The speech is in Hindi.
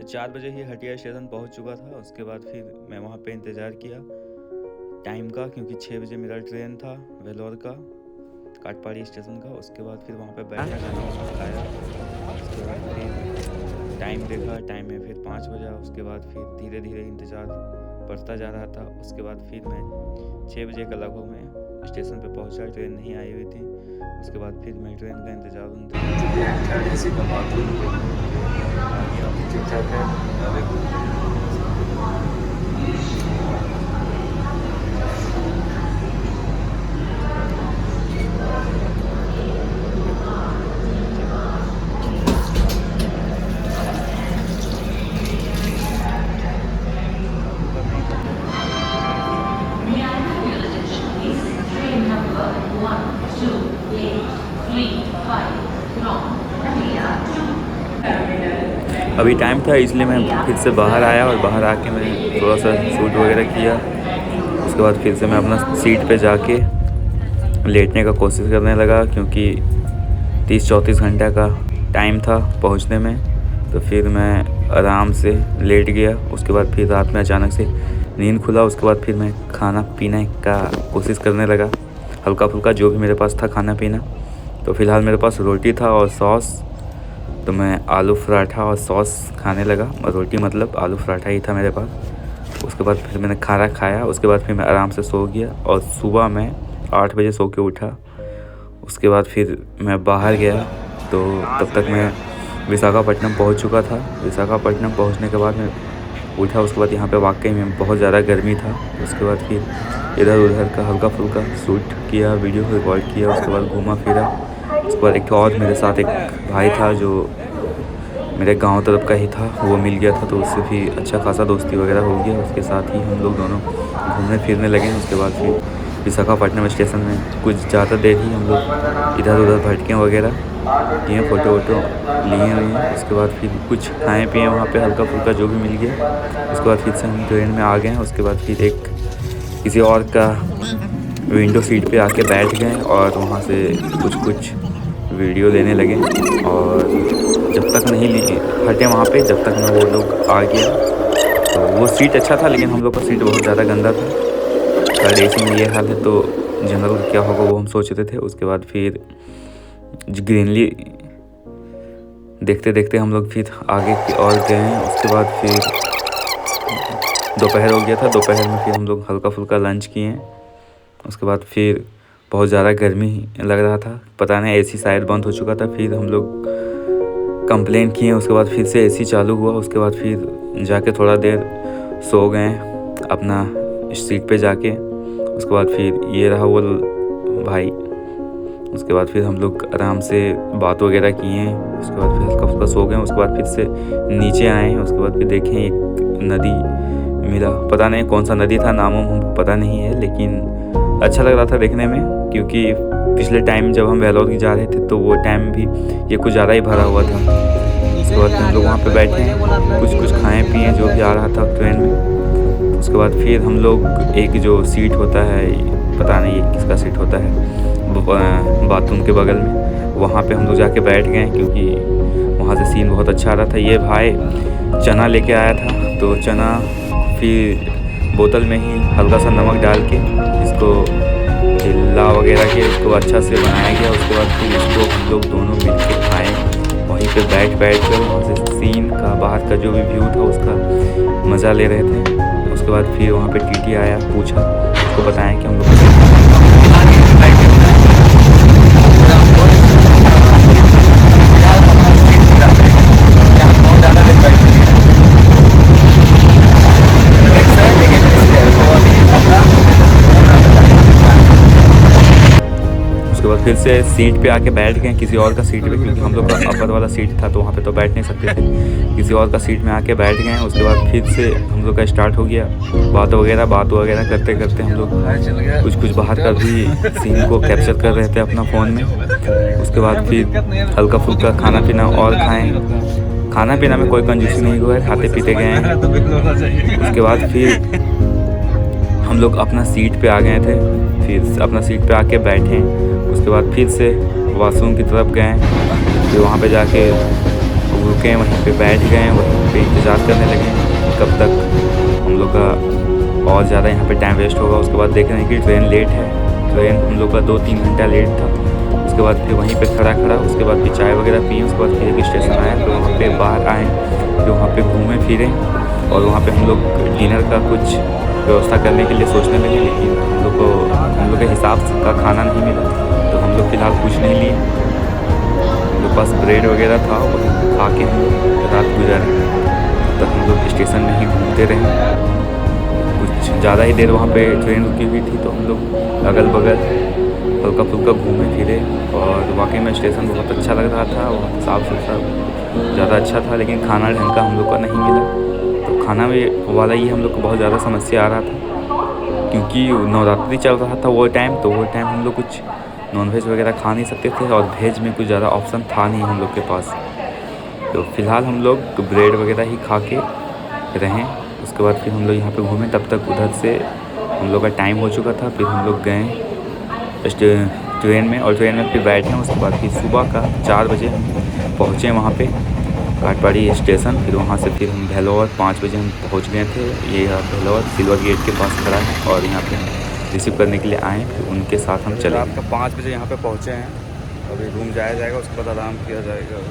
4 बजे ही हटिया स्टेशन पहुंच चुका था। उसके बाद फिर मैं वहां पे इंतज़ार किया टाइम का, क्योंकि 6 बजे मेरा ट्रेन था वेलोर का, काटपाड़ी स्टेशन का। उसके बाद फिर वहां पे बैठा, खाना खाया। उसके बाद फिर टाइम देखा, टाइम में फिर 5 बजा। उसके बाद फिर धीरे धीरे इंतज़ार बढ़ता जा रहा था। उसके बाद फिर मैं 6 बजे का लगभग मैं स्टेशन पे पहुंचा, ट्रेन नहीं आई हुई थी। उसके बाद फिर मैं ट्रेन का इंतज़ार ठीक ठाक है। अभी टाइम था इसलिए मैं फिर से बाहर आया और बाहर आके मैं थोड़ा सा शूट वगैरह किया। उसके बाद फिर से मैं अपना सीट पे जाके लेटने का कोशिश करने लगा, क्योंकि 30-34 घंटे का टाइम था पहुंचने में। तो फिर मैं आराम से लेट गया। उसके बाद फिर रात में अचानक से नींद खुला। उसके बाद फिर मैं खाना पीने का कोशिश करने लगा, हल्का फुल्का जो भी मेरे पास था खाना पीना। तो फ़िलहाल मेरे पास रोटी था और सॉस, तो मैं आलू पराठा और सॉस खाने लगा। और रोटी मतलब आलू पराठा ही था मेरे पास। उसके बाद फिर मैंने खाना खाया। उसके बाद फिर मैं आराम से सो गया और सुबह मैं 8 बजे सो के उठा। उसके बाद फिर मैं बाहर गया, तो तब तक मैं विशाखापट्टनम पहुंच चुका था। विशाखापट्टनम पहुंचने के बाद मैं उठा। उसके बाद यहाँ पे वाकई में बहुत ज़्यादा गर्मी था। उसके बाद फिर इधर उधर का हल्का फुल्का शूट किया, वीडियो रिकॉर्ड किया। उसके बाद घूमा फिरा। उसके बाद एक और मेरे साथ एक भाई था जो मेरे गांव तरफ का ही था, वो मिल गया था। तो उससे भी अच्छा खासा दोस्ती वगैरह हो गया। उसके साथ ही हम लोग दोनों घूमने फिरने लगे। उसके बाद फिर विशाखापट्टनम स्टेशन में कुछ ज़्यादा देर ही हम लोग इधर उधर भटके वगैरह किए, फ़ोटो वोटो लिए हुए। उसके बाद फिर कुछ खाए पिए वहाँ पे हल्का फुल्का जो भी मिल गया। उसके बाद फिर से हम ट्रेन में आ गए। उसके बाद फिर एक किसी और का विंडो सीट पे आके बैठ गए और वहाँ से कुछ वीडियो लेने लगे। और जब तक नहीं हटे वहाँ पे, जब तक ना वो लोग आ गया। तो वो सीट अच्छा था, लेकिन हम लोग का सीट बहुत ज़्यादा गंदा था। थर्ड एसी में ये हाल है तो जनरल का क्या होगा वो हम सोच रहे थे। उसके बाद फिर ग्रीनली देखते देखते हम लोग फिर आगे की ओर गए। उसके बाद फिर दोपहर हो गया था। दोपहर में फिर हम लोग हल्का फुल्का लंच किए। उसके बाद फिर बहुत ज़्यादा गर्मी लग रहा था, पता नहीं एसी शायद बंद हो चुका था। फिर हम लोग कंप्लेन किए। उसके बाद फिर से एसी चालू हुआ। उसके बाद फिर जाके थोड़ा देर सो गए अपना सीट पे जाके। उसके बाद फिर ये रहा वो भाई। उसके बाद फिर हम लोग आराम से बात वगैरह किए। उसके बाद फिर हल्का फुल्का सो गए। उसके बाद फिर से नीचे आए। उसके बाद फिर देखें एक नदी मिला, पता नहीं कौन सा नदी था, नाम हमको पता नहीं है, लेकिन अच्छा लग रहा था देखने में। क्योंकि पिछले टाइम जब हम वेलोर जा रहे थे तो वो टाइम भी ये कुछ ज़्यादा ही भरा हुआ था। उसके बाद हम लोग वहाँ पे बैठे, कुछ खाएँ पिए जो भी आ रहा था ट्रेन में। उसके बाद फिर हम लोग एक जो सीट होता है, पता नहीं ये किसका सीट होता है, बाथरूम के बगल में, वहाँ पे हम लोग जाके बैठ गए। क्योंकि वहाँ से सीन बहुत अच्छा आ रहा था। ये भाई चना लेके आया था, तो चना फिर बोतल में ही हल्का सा नमक डाल के इसको चिल्ला वगैरह के इसको अच्छा से बनाया गया। उसके बाद फिर इसको हम लोग दोनों मिल के खाएँ वहीं पे बैठ कर। वहाँ से सीन का बाहर का जो भी व्यू था उसका मज़ा ले रहे थे। उसके बाद फिर वहाँ पे टीटी आया, पूछा, उसको बताया कि हम लोग फिर से सीट पे आके बैठ गए किसी और का सीट पे, क्योंकि हम लोग का अपर वाला सीट था तो वहाँ पे तो बैठ नहीं सकते थे। किसी और का सीट में आके बैठ गए। उसके बाद फिर से हम लोग का स्टार्ट हो गया बात वगैरह करते करते हम लोग कुछ बाहर का भी सीन को कैप्चर कर रहे थे अपना फ़ोन में। उसके बाद फिर हल्का फुल्का खाना पीना और खाएँ। खाना पीना में कोई कंजूसी नहीं हुआ है, खाते पीते गए हैं। उसके बाद फिर हम लोग अपना सीट पे आ गए थे, फिर अपना सीट पे आके बैठे। उसके बाद फिर से वॉशरूम की तरफ गए। फिर वहाँ पे जाके हम रुके, वहीं पे बैठ गए, वहीं पे इंतज़ार करने लगे कब तक हम लोग का और ज़्यादा यहाँ पे टाइम वेस्ट होगा। उसके बाद देख रहे हैं कि ट्रेन लेट है, ट्रेन हम लोग का 2-3 घंटा लेट था। उसके बाद फिर वहीं पे खड़ा उसके बाद फिर चाय वगैरह पिए। उसके बाद फिर एक स्टेशन आया, तो वहाँ पे बाहर आए, तो वहाँ पे घूमे फिरे और वहाँ पे हम लोग डिनर का कुछ व्यवस्था करने के लिए सोचने लगे, लेकिन हम लोग के हिसाब का खाना नहीं मिला, तो हम लोग फ़िलहाल कुछ नहीं लिए। हम लोग पास ब्रेड वगैरह था, वही खा के हम लोग रात गुजारे। तब हम लोग स्टेशन में ही घूमते रहे, कुछ ज़्यादा ही देर वहाँ पे ट्रेन रुकी हुई थी, तो हम लोग अगल बगल हल्का फुल्का घूमे फिरे। और वाकई में स्टेशन बहुत अच्छा लग रहा था, बहुत साफ़ सुथरा, ज़्यादा अच्छा था, लेकिन खाना ढंग का हम लोग का नहीं मिला। तो खाना में वाला ही हम लोग को बहुत ज़्यादा समस्या आ रहा था, क्योंकि नवरात्रि चल रहा था वो टाइम, तो वो टाइम हम लोग कुछ नॉनवेज वगैरह खा नहीं सकते थे और वेज में कुछ ज़्यादा ऑप्शन था नहीं हम लोग के पास। तो फ़िलहाल हम लोग ब्रेड वगैरह ही खा के रहें। उसके बाद फिर हम लोग यहाँ पे घूमे, तब तक उधर से हम लोग का टाइम हो चुका था। फिर हम लोग गए ट्रेन में और ट्रेन में फिर बैठे। उसके बाद फिर सुबह का 4 बजे हम पहुँचे वहाँ पे काटपाड़ी स्टेशन। फिर वहाँ से फिर हम भेलोर 5 बजे हम पहुँच गए थे। ये भेलोर सिल्वर गेट के पास खड़ा है और यहाँ पे हम रिसीव करने के लिए आए, फिर उनके साथ हम चले। रात का 5 बजे यहाँ पे पहुँचे हैं, अभी रूम जाया जाएगा, उसके बाद आराम किया जाएगा।